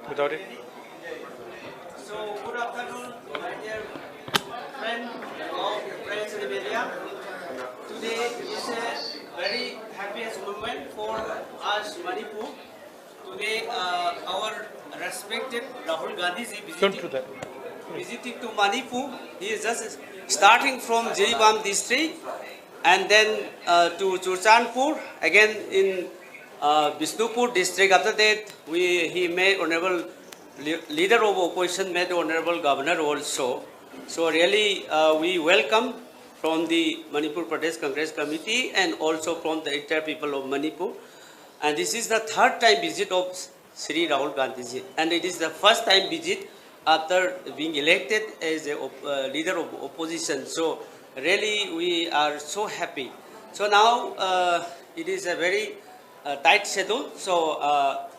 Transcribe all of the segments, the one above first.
Without it? So, good afternoon, my dear friend of press and media. Today is a very happiest moment for us, Manipur. Today, our respected Rahul Gandhi ji Don't do that. visiting to Manipur. He is just starting from Jiribam district and then to Churchandpur, again in Bishnupur district. After that, he made honorable leader of opposition, made honorable governor also. So really, we welcome from the Manipur Pradesh Congress Committee and also from the entire people of Manipur. And this is the third time visit of Sri Rahul Gandhi ji, and it is the first time visit after being elected as a leader of opposition. So really we are so happy. So now it is a very tight schedule. So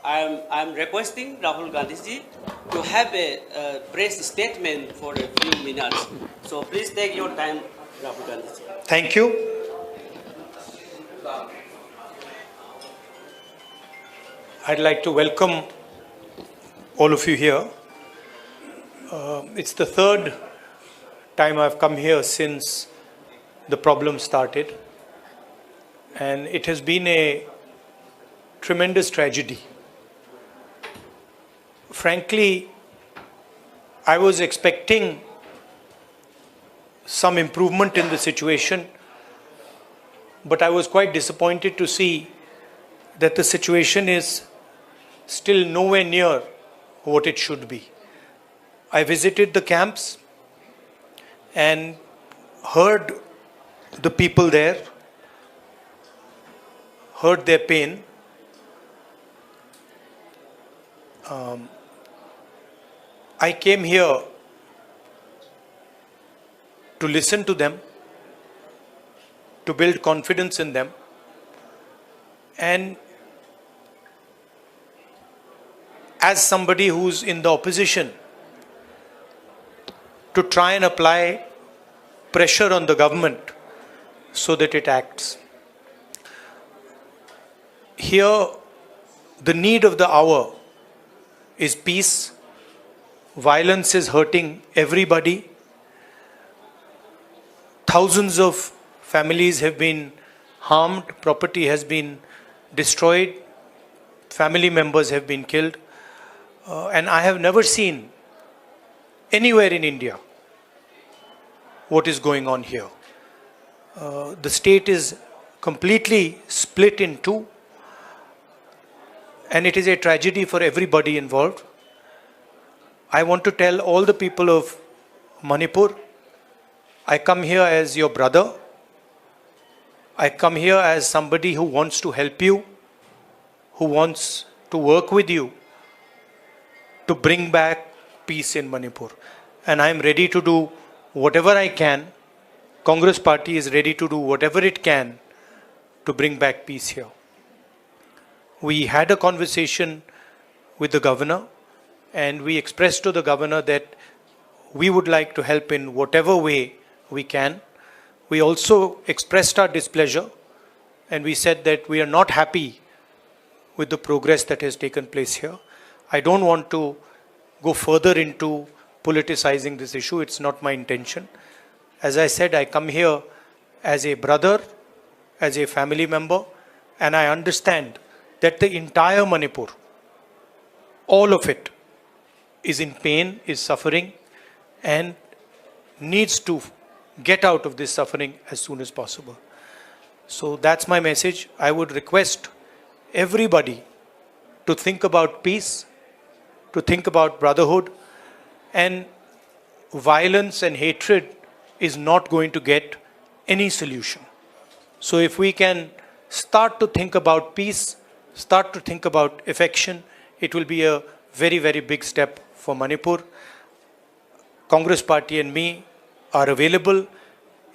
I'm requesting Rahul Gandhi ji to have a press statement for a few minutes. So please take your time, Rahul Gandhi ji. Thank you. I'd like to welcome all of you here. It's the third time I've come here since the problem started, and it has been a tremendous tragedy. Frankly, I was expecting some improvement in the situation, but I was quite disappointed to see that the situation is still nowhere near what it should be. I visited the camps and heard the people there, heard their pain. I came here to listen to them, to build confidence in them, and as somebody who's in the opposition, to try and apply pressure on the government so that it acts. Here, the need of the hour is peace. Violence is hurting everybody. Thousands of families have been harmed, property has been destroyed, family members have been killed. And I have never seen anywhere in India what is going on here. The state is completely split in two, and it is a tragedy for everybody involved. I want to tell all the people of Manipur, I come here as your brother. I come here as somebody who wants to help you, who wants to work with you to bring back peace in Manipur. And I am ready to do whatever I can. Congress Party is ready to do whatever it can to bring back peace here. We had a conversation with the governor, and we expressed to the governor that we would like to help in whatever way we can. We also expressed our displeasure, and we said that we are not happy with the progress that has taken place here. I don't want to go further into politicizing this issue. It's not my intention. As I said, I come here as a brother, as a family member, and I understand that the entire Manipur, all of it, is in pain, is suffering, and needs to get out of this suffering as soon as possible. So that's my message. I would request everybody to think about peace, to think about brotherhood, and violence and hatred is not going to get any solution. So if we can start to think about peace, start to think about affection, it will be a very, very big step for Manipur. Congress Party and me are available.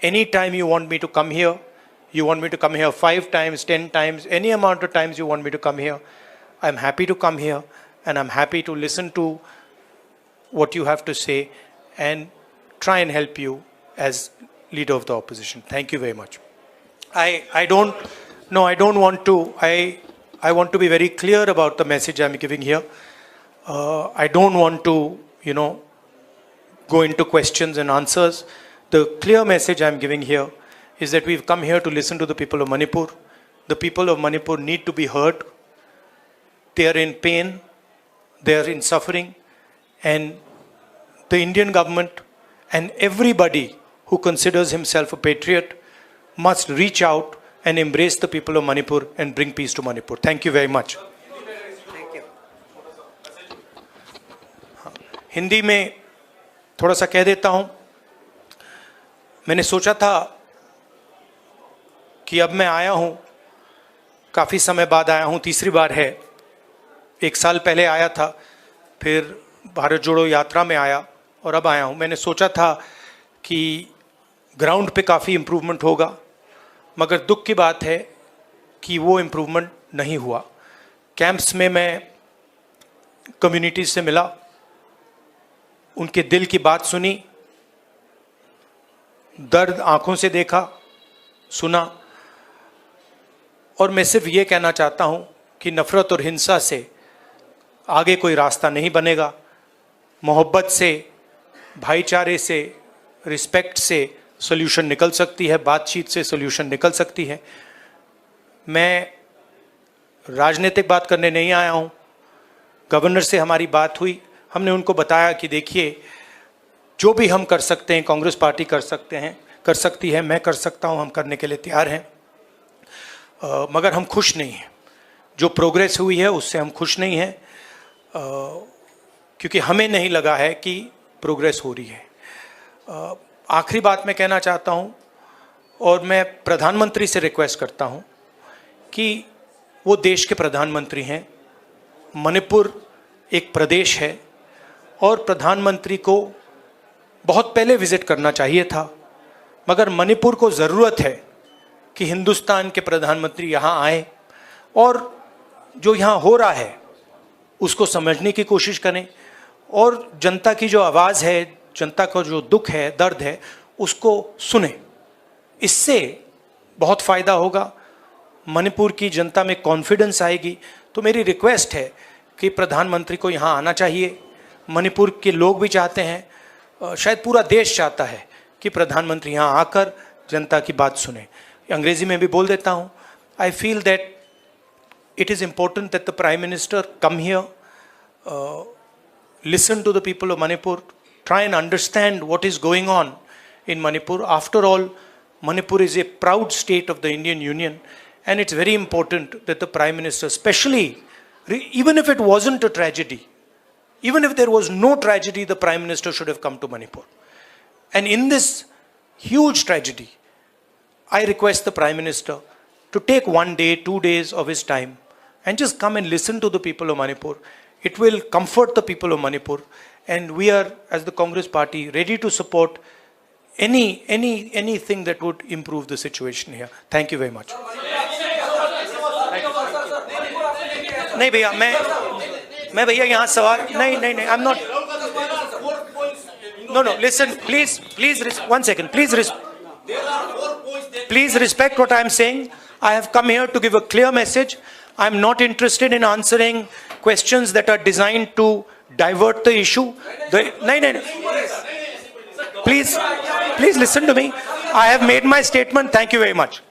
Anytime you want me to come here, you want me to come here 5 times, 10 times, any amount of times you want me to come here, I'm happy to come here, and I'm happy to listen to what you have to say and try and help you as leader of the opposition. Thank you very much. I want to be very clear about the message I'm giving here. I don't want to, go into questions and answers. The clear message I'm giving here is that we've come here to listen to the people of Manipur. The people of Manipur need to be heard. They are in pain, they are in suffering, and the Indian government and everybody who considers himself a patriot must reach out and embrace the people of Manipur and bring peace to Manipur. Thank you very much. Thank you. Hindi में थोड़ा सा कह देता हूं. मैंने सोचा था कि अब मैं आया हूं, काफ़ी समय बाद आया हूं, तीसरी बार है. 1 साल पहले आया था, फिर भारत जोड़ो यात्रा में आया और अब आया हूं. मैंने सोचा था कि ग्राउंड पे काफ़ी इम्प्रूवमेंट होगा, मगर दुख की बात है कि वो इम्प्रूवमेंट नहीं हुआ. कैंप्स में मैं कम्युनिटीज से मिला, उनके दिल की बात सुनी, दर्द आंखों से देखा, सुना, और मैं सिर्फ ये कहना चाहता हूँ कि नफ़रत और हिंसा से आगे कोई रास्ता नहीं बनेगा. मोहब्बत से, भाईचारे से, रिस्पेक्ट से सॉल्यूशन निकल सकती है, बातचीत से सॉल्यूशन निकल सकती है. मैं राजनीतिक बात करने नहीं आया हूँ. गवर्नर से हमारी बात हुई, हमने उनको बताया कि देखिए, जो भी हम कर सकते हैं, कांग्रेस पार्टी कर सकती है, मैं कर सकता हूँ, हम करने के लिए तैयार हैं. मगर हम खुश नहीं हैं. जो प्रोग्रेस हुई है उससे हम खुश नहीं हैं, क्योंकि हमें नहीं लगा है कि प्रोग्रेस हो रही है. आखिरी बात मैं कहना चाहता हूँ, और मैं प्रधानमंत्री से रिक्वेस्ट करता हूँ कि वो देश के प्रधानमंत्री हैं. मणिपुर एक प्रदेश है और प्रधानमंत्री को बहुत पहले विजिट करना चाहिए था, मगर मणिपुर को ज़रूरत है कि हिंदुस्तान के प्रधानमंत्री यहाँ आए और जो यहाँ हो रहा है उसको समझने की कोशिश करें, और जनता की जो आवाज़ है, जनता का जो दुख है, दर्द है, उसको सुने. इससे बहुत फ़ायदा होगा, मणिपुर की जनता में कॉन्फिडेंस आएगी. तो मेरी रिक्वेस्ट है कि प्रधानमंत्री को यहाँ आना चाहिए. मणिपुर के लोग भी चाहते हैं, शायद पूरा देश चाहता है कि प्रधानमंत्री यहाँ आकर जनता की बात सुने. अंग्रेज़ी में भी बोल देता हूँ. I feel that it is important that the Prime Minister come here, listen to the people of Manipur, try and understand what is going on in Manipur. After all, Manipur is a proud state of the Indian Union, and it's very important that the Prime Minister, especially, even if it wasn't a tragedy, even if there was no tragedy, the Prime Minister should have come to Manipur. And in this huge tragedy, I request the Prime Minister to take 1 day, 2 days of his time and just come and listen to the people of Manipur. It will comfort the people of Manipur, and we are, as the Congress party, ready to support anything that would improve the situation here. Thank you very much. नहीं भैया, मैं भैया यहाँ सवाल नहीं, I'm not. No, listen, please, 1 second, please respect what I am saying. I have come here to give a clear message. I am not interested in answering questions that are designed to divert the issue. No. Please listen to me. I have made my statement. Thank you very much.